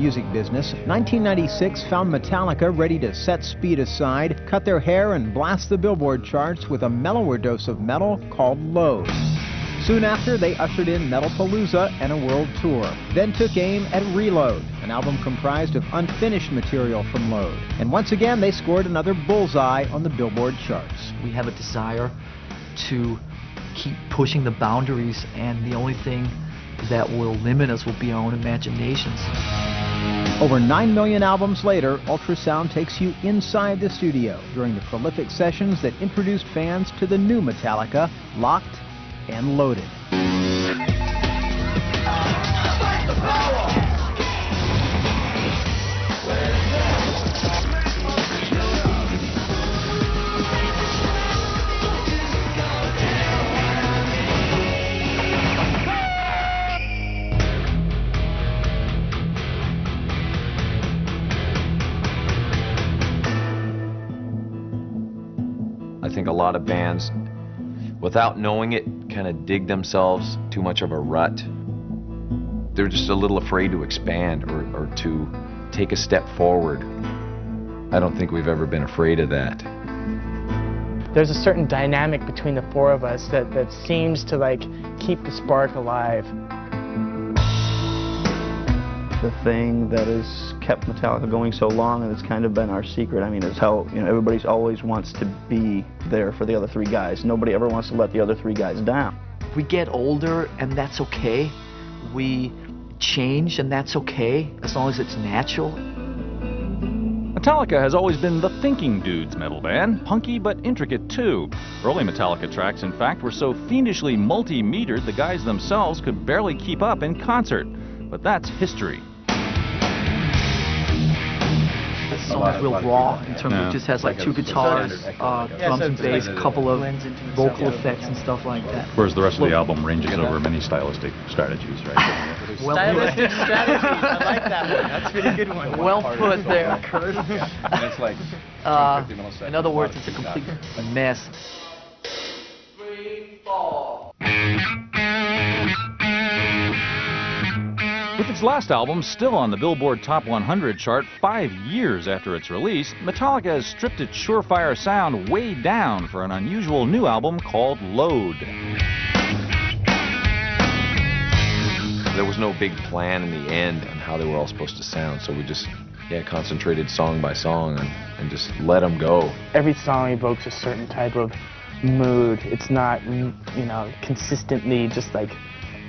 music business, 1996 found Metallica ready to set speed aside, cut their hair, and blast the Billboard charts with a mellower dose of metal called Load. Soon after, they ushered in Metalpalooza and a world tour, then took aim at Reload, an album comprised of unfinished material from Load. And once again, they scored another bullseye on the Billboard charts. We have a desire to keep pushing the boundaries, and the only thing that will limit us will be our own imaginations. Over 9 million albums later, Ultrasound takes you inside the studio during the prolific sessions that introduced fans to the new Metallica, Locked and Loaded. I think a lot of bands, without knowing it, kind of dig themselves too much of a rut. They're just a little afraid to expand or to take a step forward. I don't think we've ever been afraid of that. There's a certain dynamic between the four of us that seems to keep the spark alive. The thing that has kept Metallica going so long, and it's kind of been our secret, I mean, is how, everybody always wants to be there for the other three guys. Nobody ever wants to let the other three guys down. We get older, and that's okay. We change, and that's okay, as long as it's natural. Metallica has always been the thinking dudes metal band, punky but intricate too. Early Metallica tracks, in fact, were so fiendishly multi-metered the guys themselves could barely keep up in concert. But that's history. This song is real raw in terms of it just has two guitars, drums and bass, a couple of vocal effects and stuff like that. Whereas the rest of the album ranges over many stylistic strategies, right? Stylistic strategies, I like that one. That's a really good one. Well put there, Kurt. In other words, it's a complete mess. 3, 4. With its last album still on the Billboard Top 100 chart 5 years after its release, Metallica has stripped its surefire sound way down for an unusual new album called Load. There was no big plan in the end on how they were all supposed to sound, so we just concentrated song by song and just let them go. Every song evokes a certain type of mood. It's not, consistently just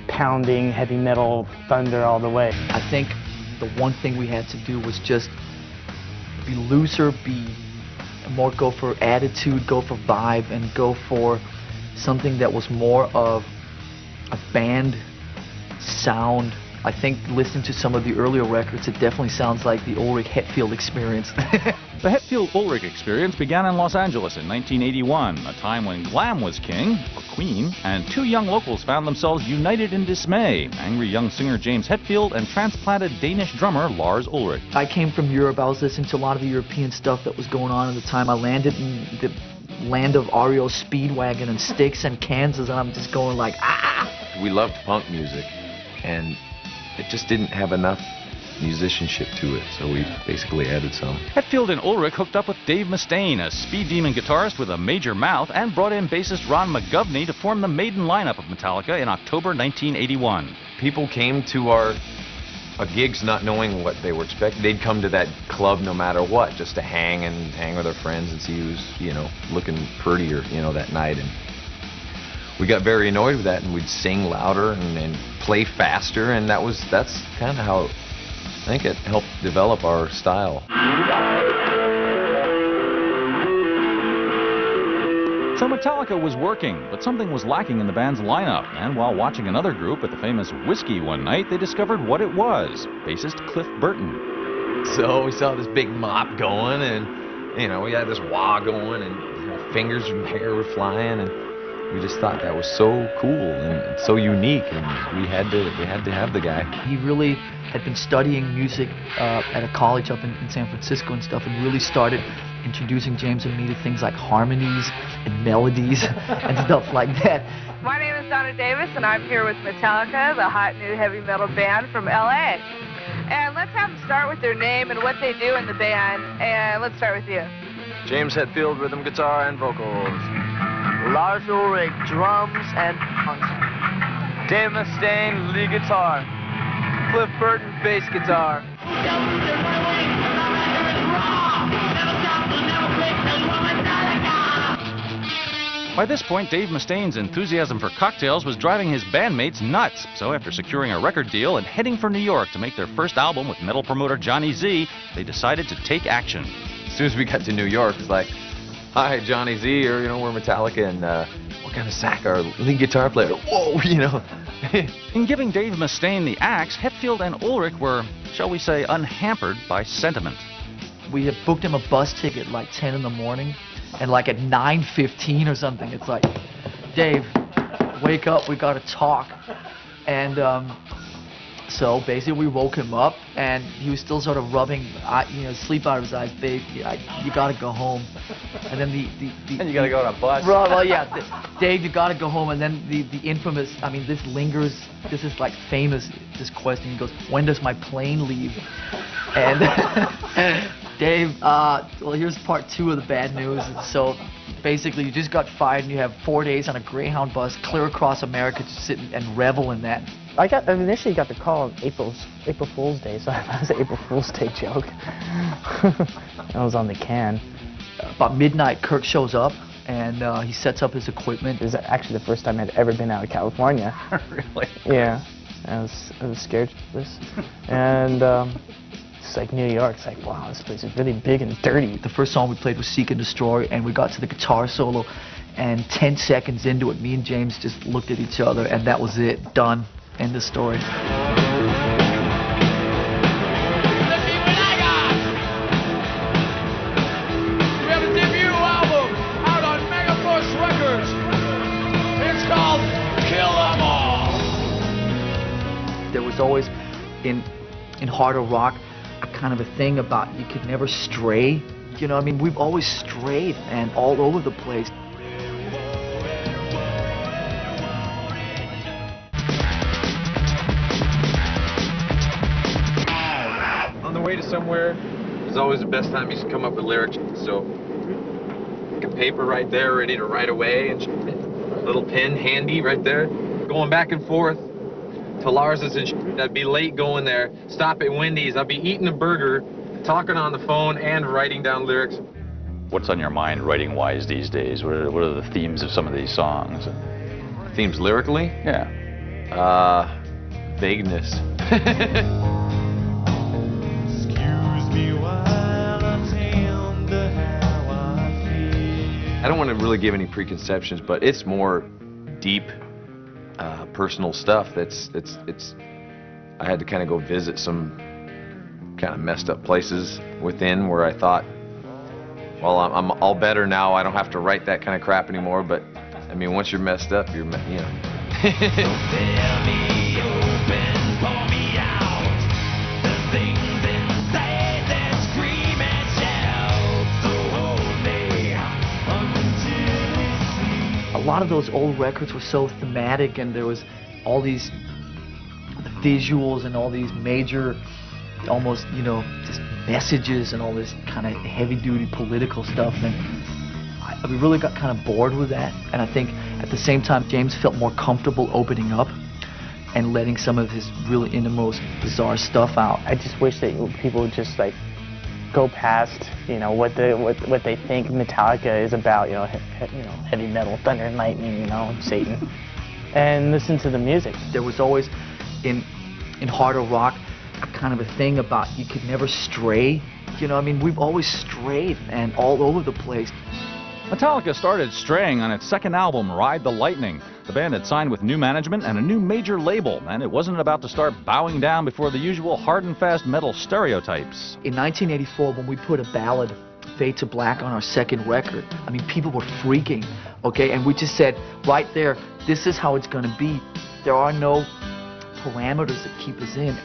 pounding heavy metal thunder all the way. I think the one thing we had to do was just be looser, go for attitude, go for vibe, and go for something that was more of a band sound. I think listening to some of the earlier records, it definitely sounds like the Ulrich Hetfield experience. The Hetfield-Ulrich experience began in Los Angeles in 1981, a time when glam was king, or queen, and two young locals found themselves united in dismay, angry young singer James Hetfield and transplanted Danish drummer Lars Ulrich. I came from Europe. I was listening to a lot of the European stuff that was going on at the time. I landed in the land of REO Speedwagon and Styx and Kansas, and I'm just going ah! We loved punk music, and it just didn't have enough musicianship to it, so we basically added some. Hetfield and Ulrich hooked up with Dave Mustaine, a speed demon guitarist with a major mouth, and brought in bassist Ron McGovney to form the maiden lineup of Metallica in October 1981. People came to our gigs not knowing what they were expecting. They'd come to that club no matter what, just to hang with their friends and see who's, looking prettier, that night. And we got very annoyed with that, and we'd sing louder and play faster, and that's kind of how I think it helped develop our style. So Metallica was working, but something was lacking in the band's lineup, and while watching another group at the famous Whiskey one night, they discovered what it was: bassist Cliff Burton. So we saw this big mop going, and we had this wah going, and fingers and hair were flying, and we just thought that was so cool and so unique, and we had to have the guy. He really had been studying music at a college up in San Francisco and stuff, and really started introducing James and me to things like harmonies and melodies and stuff like that. My name is Donna Davis, and I'm here with Metallica, the hot new heavy metal band from LA. And let's have them start with their name and what they do in the band. And let's start with you. James Hetfield, rhythm guitar and vocals. Lars Ulrich, drums and drums. Dave Mustaine, lead guitar. Cliff Burton, bass guitar. By this point, Dave Mustaine's enthusiasm for cocktails was driving his bandmates nuts. So after securing a record deal and heading for New York to make their first album with metal promoter Johnny Z, they decided to take action. As soon as we got to New York, it's like, hi, Johnny Z, or, we're Metallica, and what kind of sack our lead guitar player? Whoa, In giving Dave Mustaine the axe, Hetfield and Ulrich were, shall we say, unhampered by sentiment. We had booked him a bus ticket like 10 in the morning, and like at 9:15 or something, it's like, Dave, wake up, we gotta talk. And so basically we woke him up, and he was still sort of rubbing sleep out of his eyes. Babe, you gotta go home. And then And you gotta go on a bus. Well, yeah, Dave, you gotta go home. And then the infamous, this lingers, this is like famous, this question. He goes, when does my plane leave? And Dave, well, here's part 2 of the bad news. So basically, you just got fired, and you have 4 days on a Greyhound bus clear across America to sit and revel in that. I initially got the call on April Fool's Day, so that was an April Fool's Day joke. I was on the can. About midnight, Kirk shows up, and he sets up his equipment. It was actually the first time I'd ever been out of California. Really? Yeah, I was scared shitless. And it's like New York. It's like, wow, this place is really big and dirty. The first song we played was Seek and Destroy, and we got to the guitar solo, and 10 seconds into it, me and James just looked at each other, and that was it. Done. End of story. There was always, in harder rock, a kind of a thing about you could never stray. We've always strayed and all over the place. On the way to somewhere is always the best time you can come up with lyrics. So, like a paper right there ready to write away, and little pen handy right there. Going back and forth to Lars's and I'd be late going there, stop at Wendy's, I'd be eating a burger, talking on the phone and writing down lyrics. What's on your mind writing-wise these days? What are the themes of some of these songs? Themes lyrically? Yeah. Vagueness. I don't want to really give any preconceptions, but it's more deep, personal stuff. I had to kind of go visit some kind of messed up places within where I thought, well, I'm all better now. I don't have to write that kind of crap anymore. But once you're messed up, you're A lot of those old records were so thematic, and there was all these visuals and all these major, almost, just messages and all this kind of heavy-duty political stuff, and we really got kind of bored with that. And I think at the same time, James felt more comfortable opening up and letting some of his really innermost bizarre stuff out. I just wish that people would just like go past, what they think Metallica is about, heavy metal, thunder and lightning, Satan, and listen to the music. There was always in harder rock a kind of a thing about you could never stray. We've always strayed and all over the place. Metallica started straying on its second album, Ride the Lightning. The band had signed with new management and a new major label, and it wasn't about to start bowing down before the usual hard and fast metal stereotypes. In 1984, when we put a ballad, Fade to Black, on our second record, people were freaking, okay? And we just said, right there, this is how it's going to be. There are no parameters that keep us in.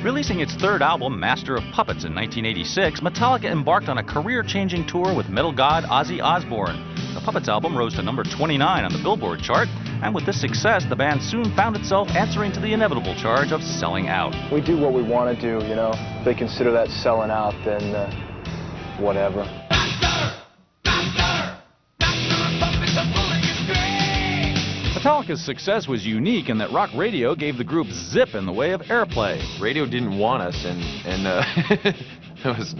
Releasing its third album, Master of Puppets, in 1986, Metallica embarked on a career-changing tour with metal god Ozzy Osbourne. The The Puppets album rose to number 29 on the Billboard chart, and with this success, the band soon found itself answering to the inevitable charge of selling out. We do what we want to do, you know. If they consider that selling out, then whatever. Metallica's success was unique in that rock radio gave the group zip in the way of airplay. Radio didn't want us, and it was,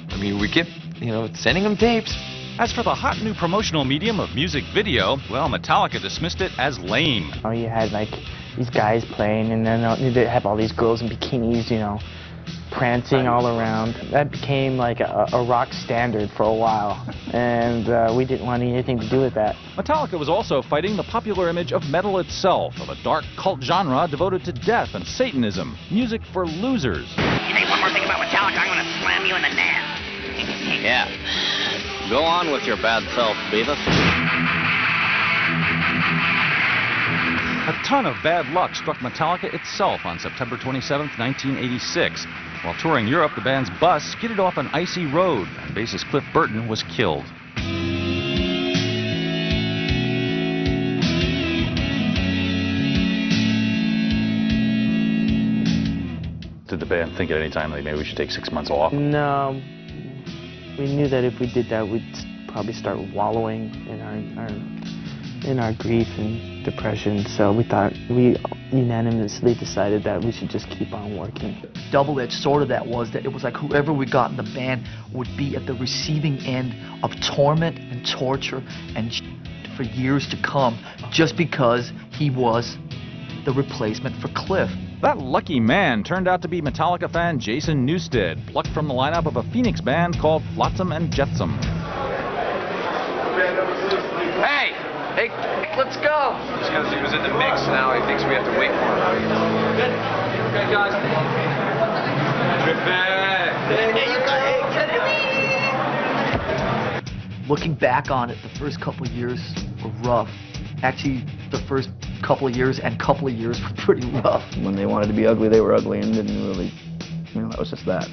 I mean, we kept, you know, sending them tapes. As for the hot new promotional medium of music video, well, Metallica dismissed it as lame. Oh, you had like these guys playing, and then they have all these girls in bikinis, you know, prancing all around. That became like a rock standard for a while, and we didn't want anything to do with that. Metallica was also fighting the popular image of metal itself, of a dark cult genre devoted to death and Satanism, music for losers. You say one more thing about Metallica, I'm gonna slam you in the nads. Yeah. Go on with your bad self, Beavis. A ton of bad luck struck Metallica itself on September 27, 1986. While touring Europe, the band's bus skidded off an icy road, and bassist Cliff Burton was killed. Did the band think at any time that maybe we should take 6 months off? No. We knew that if we did that, we'd probably start wallowing in our grief and depression. So we unanimously decided that we should just keep on working. Double-edged sword of that was that it was like whoever we got in the band would be at the receiving end of torment and torture and for years to come, just because he was the replacement for Cliff. That lucky man turned out to be Metallica fan Jason Newsted, plucked from the lineup of a Phoenix band called Flotsam and Jetsam. Hey, let's go. Just because he was in the mix, now he thinks we have to wait for him. Okay, guys. Good back. Looking back on it, the first couple of years were rough. Actually, the first couple of years and couple of years were pretty rough. When they wanted to be ugly, they were ugly, and didn't really, you know, that was just that.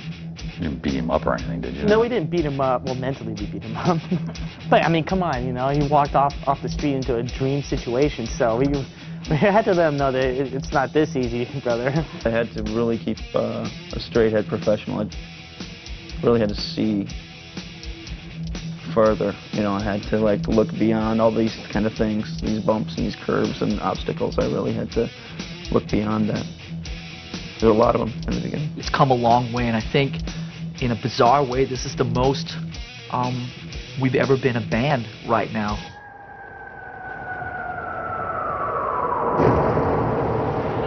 You didn't beat him up or anything, did you? No, we didn't beat him up. Well, mentally we beat him up. But I mean, come on, you know, he walked off the street into a dream situation, so we had to let him know that it's not this easy, brother. I had to really keep a straight head professional. I really had to see further, you know. I had to like look beyond all these kind of things, these bumps and these curves and obstacles. I really had to look beyond that. There were a lot of them in the beginning. It's come a long way, and I think in a bizarre way, this is the most we've ever been a band right now.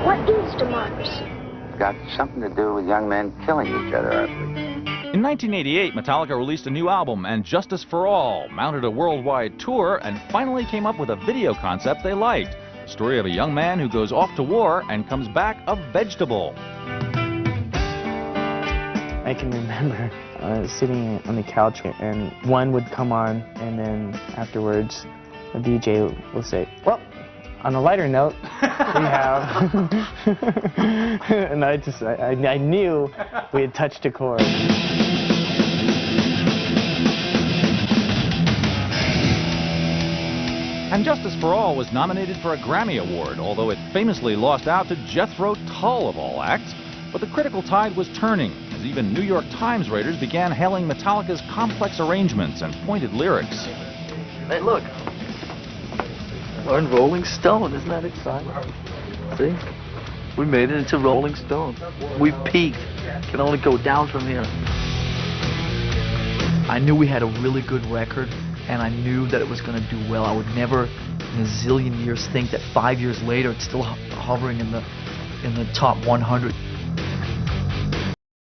What is democracy? It's got something to do with young men killing each other, I believe. In 1988, Metallica released a new album, and Justice for All, mounted a worldwide tour, and finally came up with a video concept they liked. The story of a young man who goes off to war and comes back a vegetable. I can remember sitting on the couch, and one would come on, and then afterwards, the DJ will say, well, on a lighter note, we have... and I knew we had touched a chord. And Justice for All was nominated for a Grammy Award, although it famously lost out to Jethro Tull of all acts. But the critical tide was turning, as even New York Times writers began hailing Metallica's complex arrangements and pointed lyrics. Hey, look. We're in Rolling Stone, isn't that exciting? See? We made it into Rolling Stone. We've peaked. Can only go down from here. I knew we had a really good record, and I knew that it was going to do well. I would never in a zillion years think that 5 years later it's still hovering in the top 100.